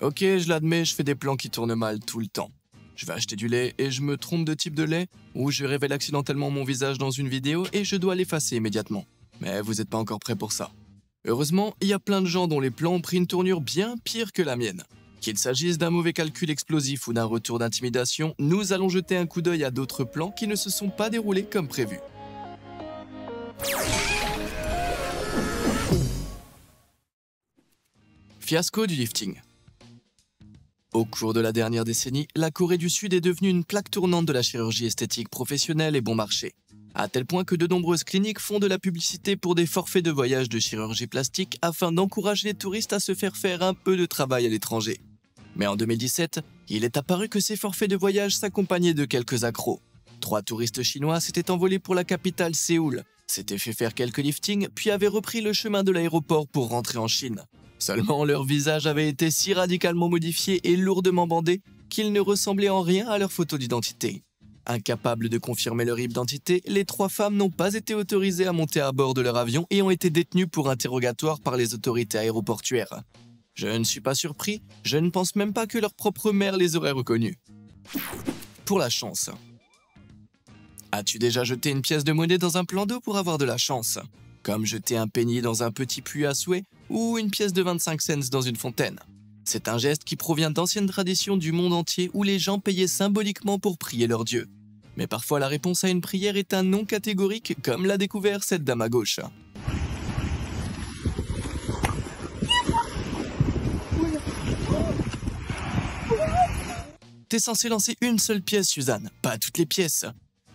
Ok, je l'admets, je fais des plans qui tournent mal tout le temps. Je vais acheter du lait et je me trompe de type de lait, ou je révèle accidentellement mon visage dans une vidéo et je dois l'effacer immédiatement. Mais vous n'êtes pas encore prêts pour ça. Heureusement, il y a plein de gens dont les plans ont pris une tournure bien pire que la mienne. Qu'il s'agisse d'un mauvais calcul explosif ou d'un retour d'intimidation, nous allons jeter un coup d'œil à d'autres plans qui ne se sont pas déroulés comme prévu. Fiasco du lifting. Au cours de la dernière décennie, la Corée du Sud est devenue une plaque tournante de la chirurgie esthétique professionnelle et bon marché. À tel point que de nombreuses cliniques font de la publicité pour des forfaits de voyage de chirurgie plastique afin d'encourager les touristes à se faire un peu de travail à l'étranger. Mais en 2017, il est apparu que ces forfaits de voyage s'accompagnaient de quelques accros. 3 touristes chinois s'étaient envolés pour la capitale Séoul, s'étaient fait faire quelques liftings, puis avaient repris le chemin de l'aéroport pour rentrer en Chine. Seulement, leur visage avait été si radicalement modifié et lourdement bandé qu'ils ne ressemblaient en rien à leur photo d'identité. Incapables de confirmer leur identité, les 3 femmes n'ont pas été autorisées à monter à bord de leur avion et ont été détenues pour interrogatoire par les autorités aéroportuaires. Je ne suis pas surpris, je ne pense même pas que leur propre mère les aurait reconnues. Pour la chance. As-tu déjà jeté une pièce de monnaie dans un plan d'eau pour avoir de la chance? Comme jeter un penny dans un petit puits à souhait ou une pièce de 25 cents dans une fontaine. C'est un geste qui provient d'anciennes traditions du monde entier où les gens payaient symboliquement pour prier leur Dieu. Mais parfois la réponse à une prière est un non catégorique, comme l'a découvert cette dame à gauche. T'es censé lancer une seule pièce, Suzanne, pas toutes les pièces.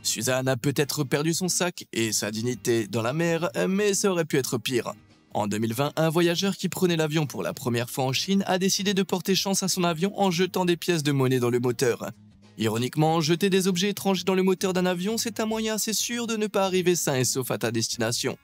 Suzanne a peut-être perdu son sac et sa dignité dans la mer, mais ça aurait pu être pire. En 2020, un voyageur qui prenait l'avion pour la première fois en Chine a décidé de porter chance à son avion en jetant des pièces de monnaie dans le moteur. Ironiquement, jeter des objets étrangers dans le moteur d'un avion, c'est un moyen assez sûr de ne pas arriver sain et sauf à ta destination.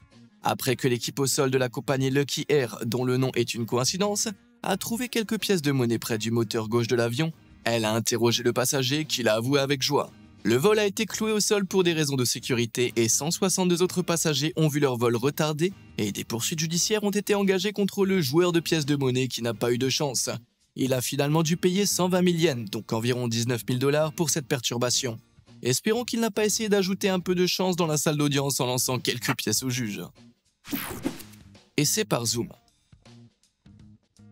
Après que l'équipe au sol de la compagnie Lucky Air, dont le nom est une coïncidence, a trouvé quelques pièces de monnaie près du moteur gauche de l'avion, elle a interrogé le passager qui l'a avoué avec joie. Le vol a été cloué au sol pour des raisons de sécurité et 162 autres passagers ont vu leur vol retardé et des poursuites judiciaires ont été engagées contre le joueur de pièces de monnaie qui n'a pas eu de chance. Il a finalement dû payer 120 000 yens, donc environ 19 000 $ pour cette perturbation. Espérons qu'il n'a pas essayé d'ajouter un peu de chance dans la salle d'audience en lançant quelques pièces au juge. Essai par Zoom.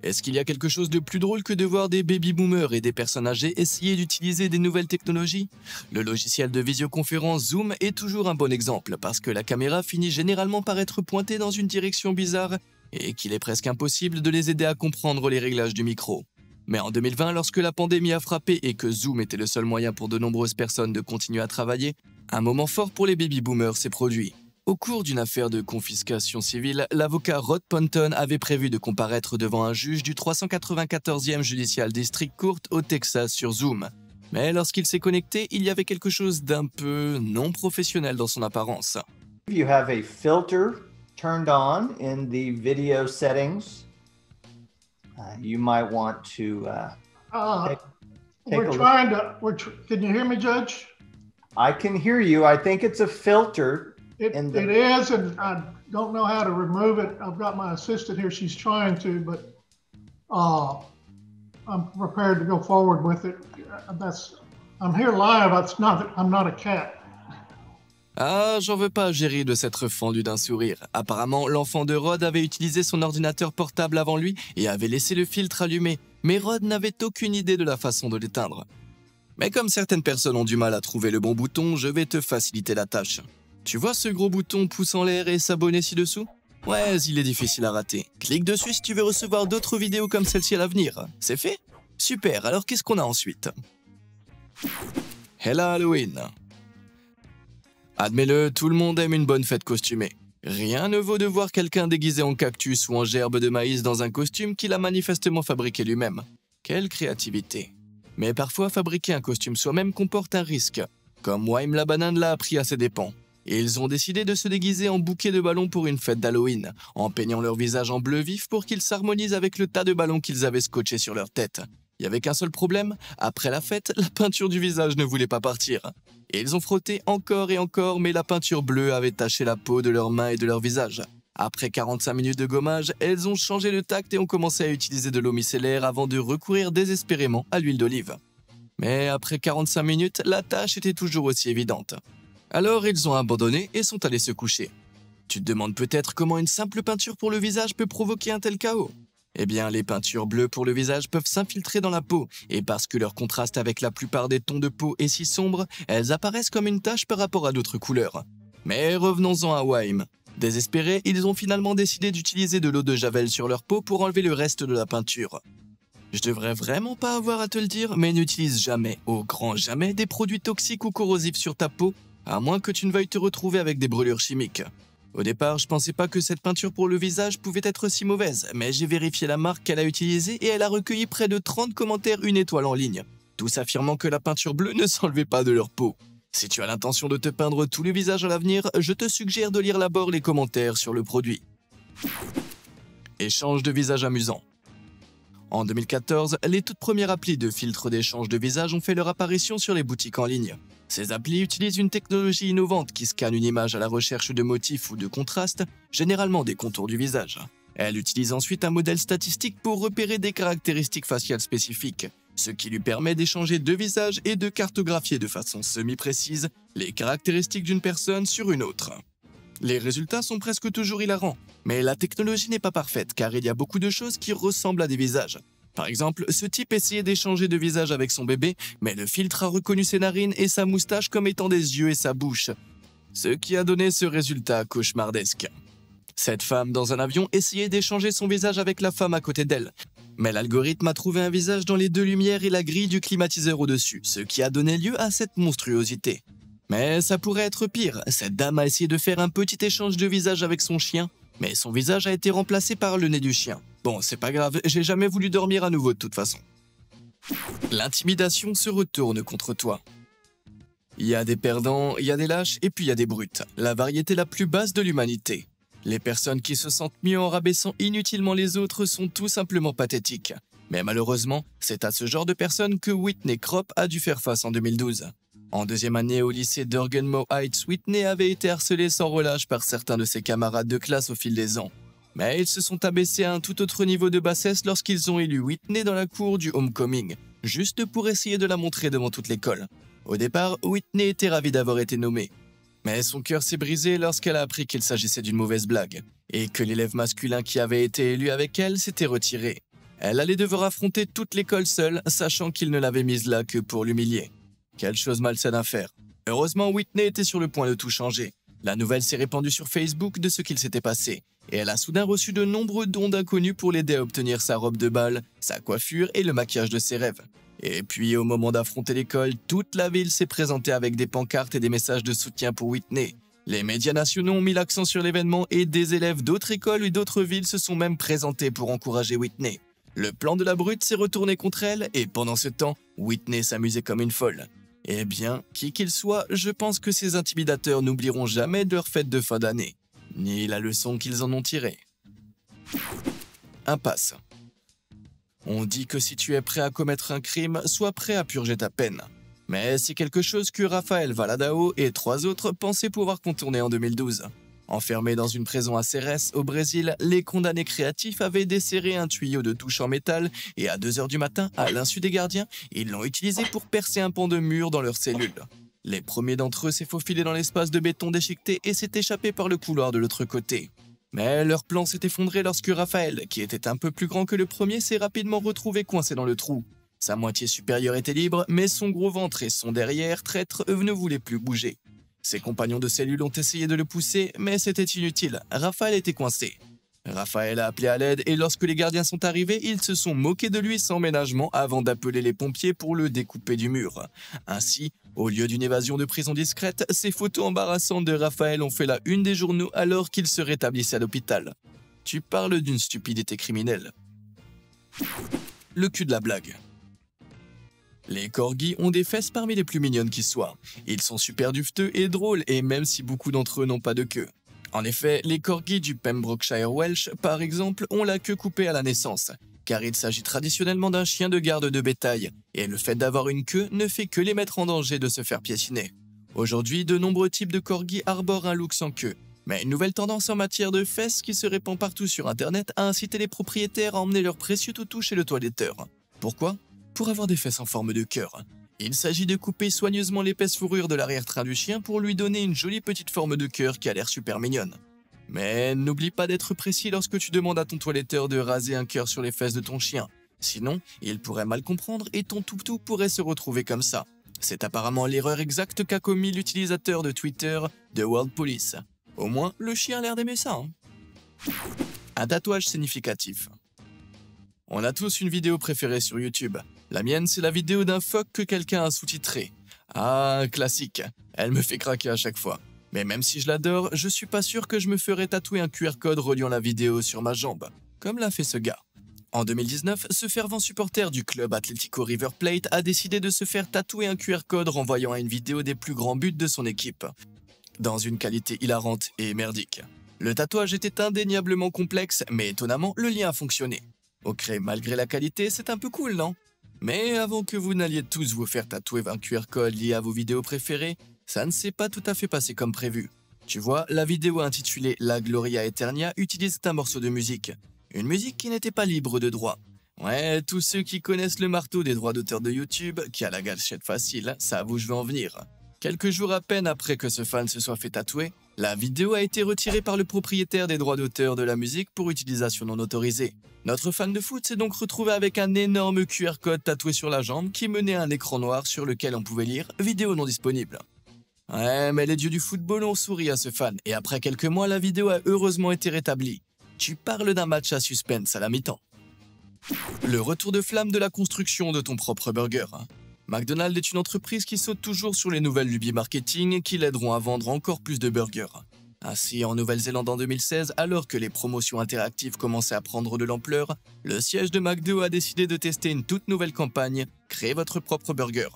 Est-ce qu'il y a quelque chose de plus drôle que de voir des baby-boomers et des personnes âgées essayer d'utiliser des nouvelles technologies? Le logiciel de visioconférence Zoom est toujours un bon exemple parce que la caméra finit généralement par être pointée dans une direction bizarre et qu'il est presque impossible de les aider à comprendre les réglages du micro. Mais en 2020, lorsque la pandémie a frappé et que Zoom était le seul moyen pour de nombreuses personnes de continuer à travailler, un moment fort pour les baby-boomers s'est produit. Au cours d'une affaire de confiscation civile, l'avocat Rod Ponton avait prévu de comparaître devant un juge du 394e Judicial District Court au Texas sur Zoom. Mais lorsqu'il s'est connecté, il y avait quelque chose d'un peu non professionnel dans son apparence. You have a filter turned on in the video settings. You might want to take a look. Can you hear me, Judge? I can hear you. I think it's a filter. It is, and I don't know how to remove it. I've got my assistant here. She's trying to, but I'm prepared to go forward with it. I'm here live. I'm not a cat. Ah, j'en veux pas à Jerry de s'être fendu d'un sourire. Apparemment, l'enfant de Rod avait utilisé son ordinateur portable avant lui et avait laissé le filtre allumé. Mais Rod n'avait aucune idée de la façon de l'éteindre. Mais comme certaines personnes ont du mal à trouver le bon bouton, je vais te faciliter la tâche. Tu vois ce gros bouton pouce en l'air et s'abonner ci-dessous? Ouais, il est difficile à rater. Clique dessus si tu veux recevoir d'autres vidéos comme celle-ci à l'avenir. C'est fait? Super, alors qu'est-ce qu'on a ensuite? Hello Halloween. Admets-le, tout le monde aime une bonne fête costumée. Rien ne vaut de voir quelqu'un déguisé en cactus ou en gerbe de maïs dans un costume qu'il a manifestement fabriqué lui-même. Quelle créativité. Mais parfois, fabriquer un costume soi-même comporte un risque, comme Wime la banane l'a appris à ses dépens. Et ils ont décidé de se déguiser en bouquet de ballons pour une fête d'Halloween, en peignant leur visage en bleu vif pour qu'ils s'harmonisent avec le tas de ballons qu'ils avaient scotchés sur leur tête. Il n'y avait qu'un seul problème, après la fête, la peinture du visage ne voulait pas partir. Et ils ont frotté encore et encore, mais la peinture bleue avait taché la peau de leurs mains et de leur visage. Après 45 minutes de gommage, elles ont changé de tact et ont commencé à utiliser de l'eau micellaire avant de recourir désespérément à l'huile d'olive. Mais après 45 minutes, la tâche était toujours aussi évidente. Alors ils ont abandonné et sont allés se coucher. Tu te demandes peut-être comment une simple peinture pour le visage peut provoquer un tel chaos? Eh bien, les peintures bleues pour le visage peuvent s'infiltrer dans la peau, et parce que leur contraste avec la plupart des tons de peau est si sombre, elles apparaissent comme une tache par rapport à d'autres couleurs. Mais revenons-en à Wime. Désespérés, ils ont finalement décidé d'utiliser de l'eau de javel sur leur peau pour enlever le reste de la peinture. Je devrais vraiment pas avoir à te le dire, mais n'utilise jamais, au grand jamais, des produits toxiques ou corrosifs sur ta peau, à moins que tu ne veuilles te retrouver avec des brûlures chimiques. Au départ, je pensais pas que cette peinture pour le visage pouvait être si mauvaise, mais j'ai vérifié la marque qu'elle a utilisée et elle a recueilli près de 30 commentaires 1 étoile en ligne, tous affirmant que la peinture bleue ne s'enlevait pas de leur peau. Si tu as l'intention de te peindre tous les visages à l'avenir, je te suggère de lire d'abord les commentaires sur le produit. Échange de visage amusant. En 2014, les toutes premières applis de filtre d'échange de visage ont fait leur apparition sur les boutiques en ligne. Ces applis utilisent une technologie innovante qui scanne une image à la recherche de motifs ou de contrastes, généralement des contours du visage. Elle utilise ensuite un modèle statistique pour repérer des caractéristiques faciales spécifiques, ce qui lui permet d'échanger deux visages et de cartographier de façon semi-précise les caractéristiques d'une personne sur une autre. Les résultats sont presque toujours hilarants, mais la technologie n'est pas parfaite car il y a beaucoup de choses qui ressemblent à des visages. Par exemple, ce type essayait d'échanger de visage avec son bébé, mais le filtre a reconnu ses narines et sa moustache comme étant des yeux et sa bouche, ce qui a donné ce résultat cauchemardesque. Cette femme dans un avion essayait d'échanger son visage avec la femme à côté d'elle, mais l'algorithme a trouvé un visage dans les deux lumières et la grille du climatiseur au-dessus, ce qui a donné lieu à cette monstruosité. Mais ça pourrait être pire, cette dame a essayé de faire un petit échange de visage avec son chien, mais son visage a été remplacé par le nez du chien. Bon, c'est pas grave, j'ai jamais voulu dormir à nouveau de toute façon. L'intimidation se retourne contre toi. Il y a des perdants, il y a des lâches et puis il y a des brutes, la variété la plus basse de l'humanité. Les personnes qui se sentent mieux en rabaissant inutilement les autres sont tout simplement pathétiques. Mais malheureusement, c'est à ce genre de personnes que Whitney Kropp a dû faire face en 2012. En deuxième année au lycée d'Urgenmow Heights, Whitney avait été harcelée sans relâche par certains de ses camarades de classe au fil des ans. Mais ils se sont abaissés à un tout autre niveau de bassesse lorsqu'ils ont élu Whitney dans la cour du homecoming, juste pour essayer de la montrer devant toute l'école. Au départ, Whitney était ravie d'avoir été nommée. Mais son cœur s'est brisé lorsqu'elle a appris qu'il s'agissait d'une mauvaise blague, et que l'élève masculin qui avait été élu avec elle s'était retiré. Elle allait devoir affronter toute l'école seule, sachant qu'il ne l'avait mise là que pour l'humilier. Quelle chose malsaine à faire. Heureusement, Whitney était sur le point de tout changer. La nouvelle s'est répandue sur Facebook de ce qu'il s'était passé, et elle a soudain reçu de nombreux dons d'inconnus pour l'aider à obtenir sa robe de bal, sa coiffure et le maquillage de ses rêves. Et puis, au moment d'affronter l'école, toute la ville s'est présentée avec des pancartes et des messages de soutien pour Whitney. Les médias nationaux ont mis l'accent sur l'événement et des élèves d'autres écoles et d'autres villes se sont même présentés pour encourager Whitney. Le plan de la brute s'est retourné contre elle et pendant ce temps, Whitney s'amusait comme une folle. Eh bien, qui qu'il soit, je pense que ces intimidateurs n'oublieront jamais de leur fête de fin d'année, ni la leçon qu'ils en ont tirée. Impasse. On dit que si tu es prêt à commettre un crime, sois prêt à purger ta peine. Mais c'est quelque chose que Rafael Valadao et 3 autres pensaient pouvoir contourner en 2012. Enfermés dans une prison à Ceres, au Brésil, les condamnés créatifs avaient desserré un tuyau de touche en métal et à 2 h du matin, à l'insu des gardiens, ils l'ont utilisé pour percer un pan de mur dans leur cellule. Les premiers d'entre eux s'est faufilé dans l'espace de béton déchiqueté et s'est échappé par le couloir de l'autre côté. Mais leur plan s'est effondré lorsque Raphaël, qui était un peu plus grand que le premier, s'est rapidement retrouvé coincé dans le trou. Sa moitié supérieure était libre, mais son gros ventre et son derrière, traître, ne voulaient plus bouger. Ses compagnons de cellule ont essayé de le pousser, mais c'était inutile, Raphaël était coincé. Raphaël a appelé à l'aide et lorsque les gardiens sont arrivés, ils se sont moqués de lui sans ménagement avant d'appeler les pompiers pour le découper du mur. Ainsi, au lieu d'une évasion de prison discrète, ces photos embarrassantes de Raphaël ont fait la une des journaux alors qu'il se rétablissait à l'hôpital. Tu parles d'une stupidité criminelle. Le cul de la blague. Les corgis ont des fesses parmi les plus mignonnes qui soient. Ils sont super dufteux et drôles, et même si beaucoup d'entre eux n'ont pas de queue. En effet, les corgis du Pembrokeshire Welsh, par exemple, ont la queue coupée à la naissance, car il s'agit traditionnellement d'un chien de garde de bétail, et le fait d'avoir une queue ne fait que les mettre en danger de se faire piétiner. Aujourd'hui, de nombreux types de corgis arborent un look sans queue, Mais une nouvelle tendance en matière de fesses qui se répand partout sur internet a incité les propriétaires à emmener leurs précieux toutous chez le toiletteur. Pourquoi? Pour avoir des fesses en forme de cœur. Il s'agit de couper soigneusement l'épaisse fourrure de l'arrière-train du chien pour lui donner une jolie petite forme de cœur qui a l'air super mignonne. Mais n'oublie pas d'être précis lorsque tu demandes à ton toiletteur de raser un cœur sur les fesses de ton chien. Sinon, il pourrait mal comprendre et ton toutou pourrait se retrouver comme ça. C'est apparemment l'erreur exacte qu'a commis l'utilisateur de Twitter, The World Police. Au moins, le chien a l'air d'aimer ça. Un tatouage significatif. On a tous une vidéo préférée sur YouTube. La mienne, c'est la vidéo d'un phoque que quelqu'un a sous-titré. Ah, classique. Elle me fait craquer à chaque fois. Mais même si je l'adore, je suis pas sûr que je me ferais tatouer un QR code reliant la vidéo sur ma jambe, comme l'a fait ce gars. En 2019, ce fervent supporter du club Atlético River Plate a décidé de se faire tatouer un QR code renvoyant à une vidéo des plus grands buts de son équipe, dans une qualité hilarante et merdique. Le tatouage était indéniablement complexe, mais étonnamment, le lien a fonctionné. Ok, malgré la qualité, c'est un peu cool, non? Mais avant que vous n'alliez tous vous faire tatouer un QR code lié à vos vidéos préférées, ça ne s'est pas tout à fait passé comme prévu. Tu vois, la vidéo intitulée La Gloria Eternia utilise un morceau de musique. Une musique qui n'était pas libre de droit. Ouais, tous ceux qui connaissent le marteau des droits d'auteur de YouTube, qui a la gâchette facile, savent où je veux en venir. Quelques jours à peine après que ce fan se soit fait tatouer, la vidéo a été retirée par le propriétaire des droits d'auteur de la musique pour utilisation non autorisée. Notre fan de foot s'est donc retrouvé avec un énorme QR code tatoué sur la jambe qui menait à un écran noir sur lequel on pouvait lire « Vidéo non disponible ». Ouais, mais les dieux du football ont souri à ce fan, et après quelques mois, la vidéo a heureusement été rétablie. Tu parles d'un match à suspense à la mi-temps. Le retour de flamme de la construction de ton propre burger. McDonald's est une entreprise qui saute toujours sur les nouvelles lubies marketing qui l'aideront à vendre encore plus de burgers. Ainsi, en Nouvelle-Zélande en 2016, alors que les promotions interactives commençaient à prendre de l'ampleur, le siège de McDo a décidé de tester une toute nouvelle campagne « Créez votre propre burger ».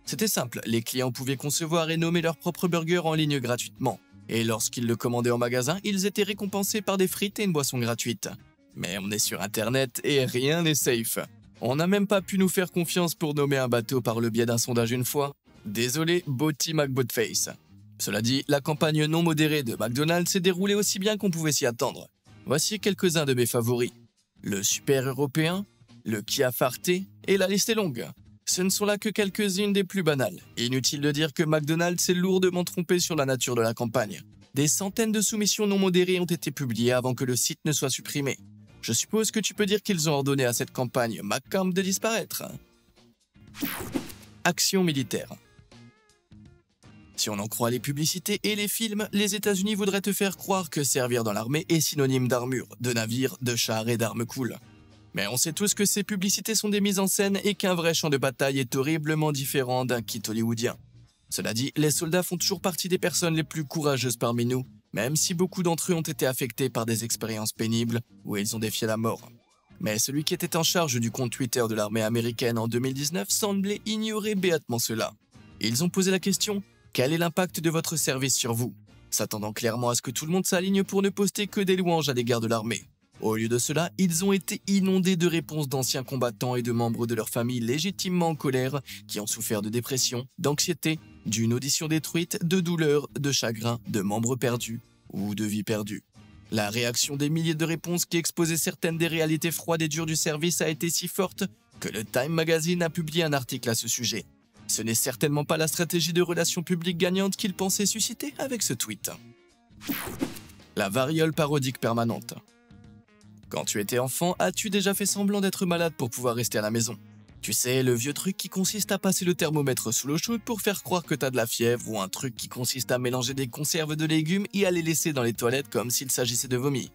C'était simple, les clients pouvaient concevoir et nommer leur propre burger en ligne gratuitement. Et lorsqu'ils le commandaient en magasin, ils étaient récompensés par des frites et une boisson gratuite. Mais on est sur internet et rien n'est safe. On n'a même pas pu nous faire confiance pour nommer un bateau par le biais d'un sondage une fois. Désolé, Boaty McBoatface. Cela dit, la campagne non modérée de McDonald's s'est déroulée aussi bien qu'on pouvait s'y attendre. Voici quelques-uns de mes favoris. Le Super Européen, le Kia Forte et la liste est longue. Ce ne sont là que quelques-unes des plus banales. Inutile de dire que McDonald's s'est lourdement trompé sur la nature de la campagne. Des centaines de soumissions non modérées ont été publiées avant que le site ne soit supprimé. Je suppose que tu peux dire qu'ils ont ordonné à cette campagne McCamp de disparaître. Action militaire. Si on en croit les publicités et les films, les États-Unis voudraient te faire croire que servir dans l'armée est synonyme d'armure, de navires, de chars et d'armes cool. Mais on sait tous que ces publicités sont des mises en scène et qu'un vrai champ de bataille est horriblement différent d'un kit hollywoodien. Cela dit, les soldats font toujours partie des personnes les plus courageuses parmi nous, même si beaucoup d'entre eux ont été affectés par des expériences pénibles où ils ont défié la mort. Mais celui qui était en charge du compte Twitter de l'armée américaine en 2019 semblait ignorer béatement cela. Ils ont posé la question « Quel est l'impact de votre service sur vous ?» s'attendant clairement à ce que tout le monde s'aligne pour ne poster que des louanges à l'égard de l'armée. Au lieu de cela, ils ont été inondés de réponses d'anciens combattants et de membres de leur famille légitimement en colère qui ont souffert de dépression, d'anxiété, d'une audition détruite, de douleur, de chagrin, de membres perdus ou de vie perdue. La réaction des milliers de réponses qui exposaient certaines des réalités froides et dures du service a été si forte que le Time Magazine a publié un article à ce sujet. Ce n'est certainement pas la stratégie de relations publiques gagnante qu'il pensait susciter avec ce tweet. La variole parodique permanente. Quand tu étais enfant, as-tu déjà fait semblant d'être malade pour pouvoir rester à la maison? Tu sais, le vieux truc qui consiste à passer le thermomètre sous l'eau chaude pour faire croire que t'as de la fièvre, ou un truc qui consiste à mélanger des conserves de légumes et à les laisser dans les toilettes comme s'il s'agissait de vomi.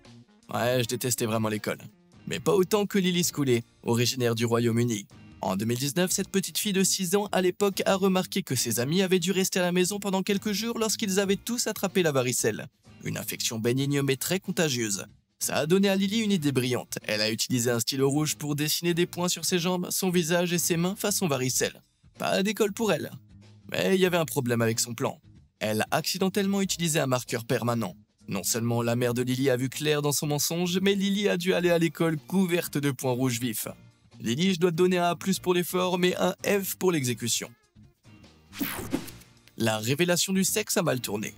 Ouais, je détestais vraiment l'école. Mais pas autant que Lily Scouley, originaire du Royaume-Uni. En 2019, cette petite fille de 6 ans à l'époque a remarqué que ses amis avaient dû rester à la maison pendant quelques jours lorsqu'ils avaient tous attrapé la varicelle. Une infection bénigne mais très contagieuse. Ça a donné à Lily une idée brillante. Elle a utilisé un stylo rouge pour dessiner des points sur ses jambes, son visage et ses mains façon varicelle. Pas d'école pour elle. Mais il y avait un problème avec son plan. Elle a accidentellement utilisé un marqueur permanent. Non seulement la mère de Lily a vu clair dans son mensonge, mais Lily a dû aller à l'école couverte de points rouges vifs. Lily, je dois te donner un A+ pour l'effort, mais un F pour l'exécution. La révélation du sexe a mal tourné.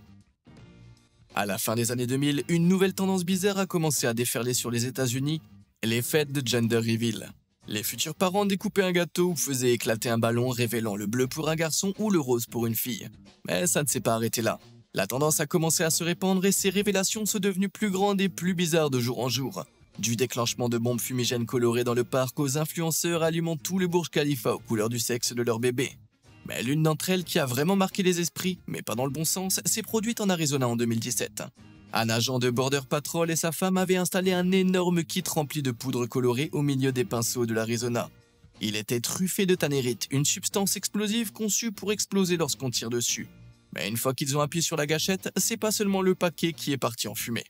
À la fin des années 2000, une nouvelle tendance bizarre a commencé à déferler sur les États-Unis, les fêtes de gender reveal. Les futurs parents découpaient un gâteau ou faisaient éclater un ballon révélant le bleu pour un garçon ou le rose pour une fille. Mais ça ne s'est pas arrêté là. La tendance a commencé à se répandre et ces révélations sont devenues plus grandes et plus bizarres de jour en jour. Du déclenchement de bombes fumigènes colorées dans le parc aux influenceurs allumant tout le Burj Khalifa aux couleurs du sexe de leur bébé. Mais l'une d'entre elles qui a vraiment marqué les esprits, mais pas dans le bon sens, s'est produite en Arizona en 2017. Un agent de Border Patrol et sa femme avaient installé un énorme kit rempli de poudre colorée au milieu des pinceaux de l'Arizona. Il était truffé de tannérite, une substance explosive conçue pour exploser lorsqu'on tire dessus. Mais une fois qu'ils ont appuyé sur la gâchette, c'est pas seulement le paquet qui est parti en fumée.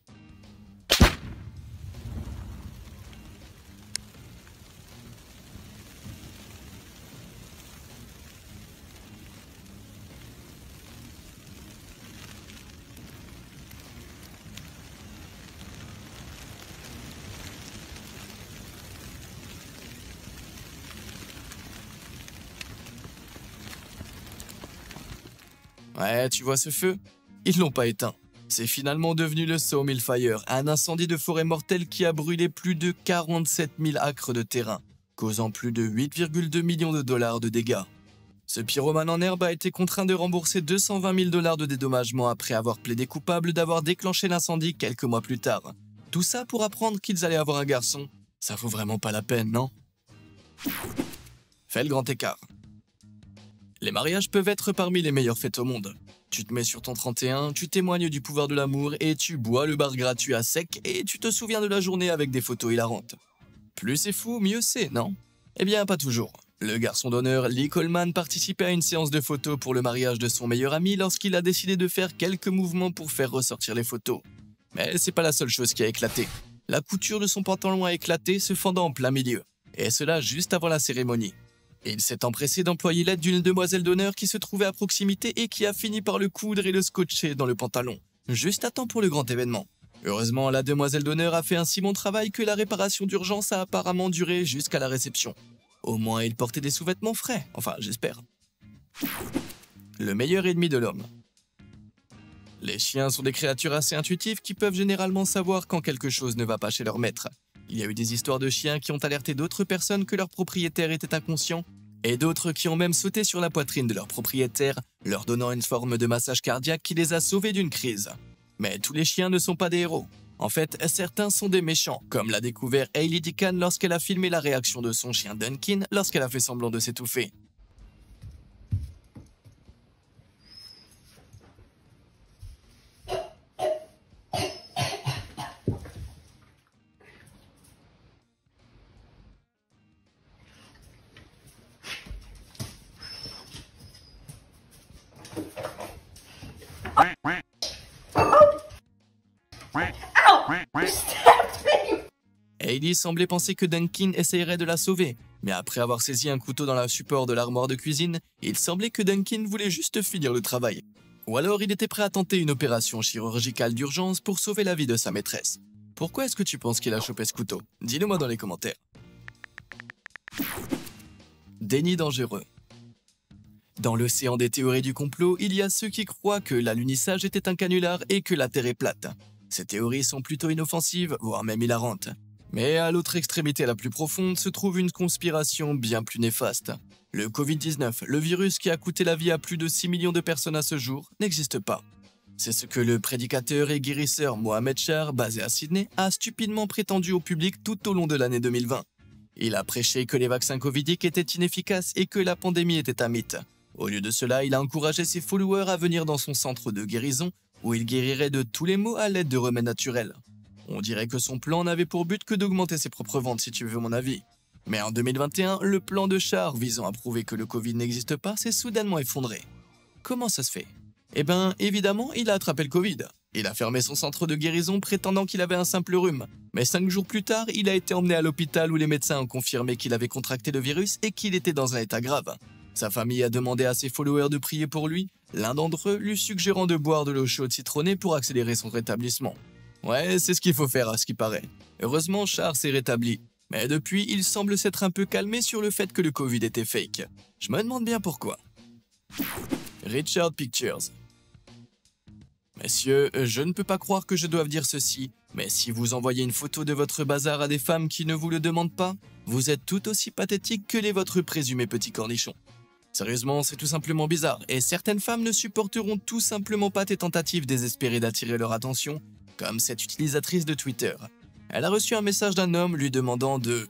Ouais, tu vois ce feu? Ils l'ont pas éteint. C'est finalement devenu le Sawmill Fire, un incendie de forêt mortel qui a brûlé plus de 47 000 acres de terrain, causant plus de 8,2 millions de dollars de dégâts. Ce pyromane en herbe a été contraint de rembourser 220 000 dollars de dédommagement après avoir plaidé coupable d'avoir déclenché l'incendie quelques mois plus tard. Tout ça pour apprendre qu'ils allaient avoir un garçon. Ça vaut vraiment pas la peine, non? Fais le grand écart. Les mariages peuvent être parmi les meilleures fêtes au monde. Tu te mets sur ton 31, tu témoignes du pouvoir de l'amour et tu bois le bar gratuit à sec et tu te souviens de la journée avec des photos hilarantes. Plus c'est fou, mieux c'est, non? Eh bien, pas toujours. Le garçon d'honneur Lee Coleman participait à une séance de photos pour le mariage de son meilleur ami lorsqu'il a décidé de faire quelques mouvements pour faire ressortir les photos. Mais c'est pas la seule chose qui a éclaté. La couture de son pantalon a éclaté, se fendant en plein milieu. Et cela juste avant la cérémonie. Il s'est empressé d'employer l'aide d'une demoiselle d'honneur qui se trouvait à proximité et qui a fini par le coudre et le scotcher dans le pantalon, juste à temps pour le grand événement. Heureusement, la demoiselle d'honneur a fait un si bon travail que la réparation d'urgence a apparemment duré jusqu'à la réception. Au moins, il portait des sous-vêtements frais, enfin j'espère. Le meilleur ennemi de l'homme. Les chiens sont des créatures assez intuitives qui peuvent généralement savoir quand quelque chose ne va pas chez leur maître. Il y a eu des histoires de chiens qui ont alerté d'autres personnes que leur propriétaire était inconscient, et d'autres qui ont même sauté sur la poitrine de leur propriétaire, leur donnant une forme de massage cardiaque qui les a sauvés d'une crise. Mais tous les chiens ne sont pas des héros. En fait, certains sont des méchants, comme l'a découvert Hailey Deacon lorsqu'elle a filmé la réaction de son chien Duncan lorsqu'elle a fait semblant de s'étouffer. Hailey semblait penser que Duncan essayerait de la sauver, mais après avoir saisi un couteau dans la support de l'armoire de cuisine, il semblait que Duncan voulait juste finir le travail. Ou alors il était prêt à tenter une opération chirurgicale d'urgence pour sauver la vie de sa maîtresse. Pourquoi est-ce que tu penses qu'il a chopé ce couteau? Dis-le-moi dans les commentaires. Déni dangereux. Dans l'océan des théories du complot, il y a ceux qui croient que l'alunissage était un canular et que la Terre est plate. Ces théories sont plutôt inoffensives, voire même hilarantes. Mais à l'autre extrémité la plus profonde se trouve une conspiration bien plus néfaste. Le Covid-19, le virus qui a coûté la vie à plus de 6 millions de personnes à ce jour, n'existe pas. C'est ce que le prédicateur et guérisseur Mohamed Char, basé à Sydney, a stupidement prétendu au public tout au long de l'année 2020. Il a prêché que les vaccins covidiques étaient inefficaces et que la pandémie était un mythe. Au lieu de cela, il a encouragé ses followers à venir dans son centre de guérison, où il guérirait de tous les maux à l'aide de remèdes naturels. On dirait que son plan n'avait pour but que d'augmenter ses propres ventes, si tu veux mon avis. Mais en 2021, le plan de Char visant à prouver que le Covid n'existe pas s'est soudainement effondré. Comment ça se fait? Eh ben, évidemment, il a attrapé le Covid. Il a fermé son centre de guérison prétendant qu'il avait un simple rhume. Mais 5 jours plus tard, il a été emmené à l'hôpital où les médecins ont confirmé qu'il avait contracté le virus et qu'il était dans un état grave. Sa famille a demandé à ses followers de prier pour lui, l'un d'entre eux lui suggérant de boire de l'eau chaude citronnée pour accélérer son rétablissement. Ouais, c'est ce qu'il faut faire à ce qui paraît. Heureusement, Char s'est rétabli. Mais depuis, il semble s'être un peu calmé sur le fait que le Covid était fake. Je me demande bien pourquoi. Richard Pictures. Messieurs, je ne peux pas croire que je doive dire ceci, mais si vous envoyez une photo de votre bazar à des femmes qui ne vous le demandent pas, vous êtes tout aussi pathétique que les vôtres présumés petits cornichons. Sérieusement, c'est tout simplement bizarre, et certaines femmes ne supporteront tout simplement pas tes tentatives désespérées d'attirer leur attention, comme cette utilisatrice de Twitter. Elle a reçu un message d'un homme lui demandant de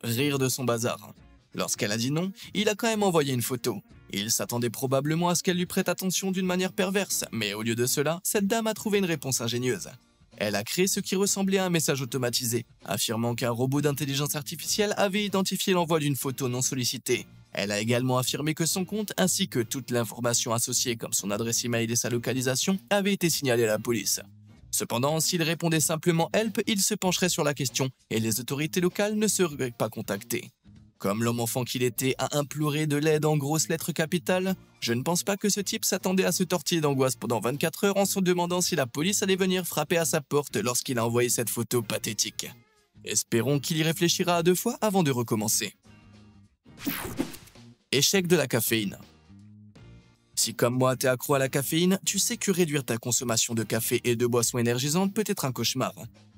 rire de son bazar. Lorsqu'elle a dit non, il a quand même envoyé une photo. Il s'attendait probablement à ce qu'elle lui prête attention d'une manière perverse, mais au lieu de cela, cette dame a trouvé une réponse ingénieuse. Elle a créé ce qui ressemblait à un message automatisé, affirmant qu'un robot d'intelligence artificielle avait identifié l'envoi d'une photo non sollicitée. Elle a également affirmé que son compte ainsi que toute l'information associée comme son adresse email et sa localisation avait été signalée à la police. Cependant, s'il répondait simplement « Help », il se pencherait sur la question et les autorités locales ne seraient pas contactées. Comme l'homme enfant qu'il était a imploré de l'aide en grosses lettres capitales, je ne pense pas que ce type s'attendait à se tortiller d'angoisse pendant 24 heures en se demandant si la police allait venir frapper à sa porte lorsqu'il a envoyé cette photo pathétique. Espérons qu'il y réfléchira à 2 fois avant de recommencer. Échec de la caféine. Si comme moi t'es accro à la caféine, tu sais que réduire ta consommation de café et de boissons énergisantes peut être un cauchemar.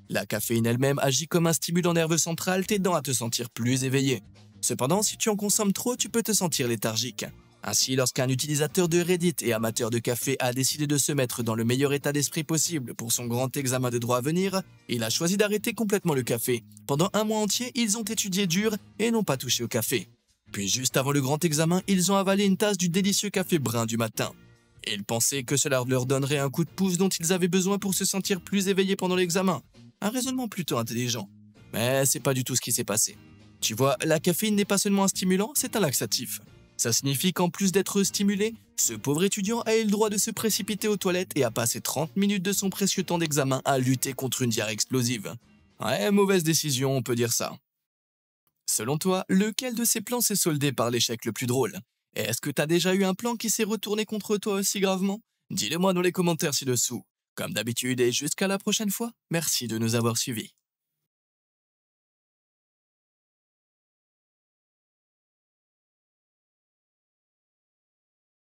La caféine elle-même agit comme un stimulant nerveux central t'aidant à te sentir plus éveillé. Cependant, si tu en consommes trop, tu peux te sentir léthargique. Ainsi, lorsqu'un utilisateur de Reddit et amateur de café a décidé de se mettre dans le meilleur état d'esprit possible pour son grand examen de droit à venir, il a choisi d'arrêter complètement le café. Pendant 1 mois entier, ils ont étudié dur et n'ont pas touché au café. Puis juste avant le grand examen, ils ont avalé une tasse du délicieux café brun du matin. Ils pensaient que cela leur donnerait un coup de pouce dont ils avaient besoin pour se sentir plus éveillés pendant l'examen. Un raisonnement plutôt intelligent. Mais c'est pas du tout ce qui s'est passé. Tu vois, la caféine n'est pas seulement un stimulant, c'est un laxatif. Ça signifie qu'en plus d'être stimulé, ce pauvre étudiant a eu le droit de se précipiter aux toilettes et a passé 30 minutes de son précieux temps d'examen à lutter contre une diarrhée explosive. Ouais, mauvaise décision, on peut dire ça. Selon toi, lequel de ces plans s'est soldé par l'échec le plus drôle? Et est-ce que t'as déjà eu un plan qui s'est retourné contre toi aussi gravement? Dis-le moi dans les commentaires ci-dessous. Comme d'habitude et jusqu'à la prochaine fois, merci de nous avoir suivis.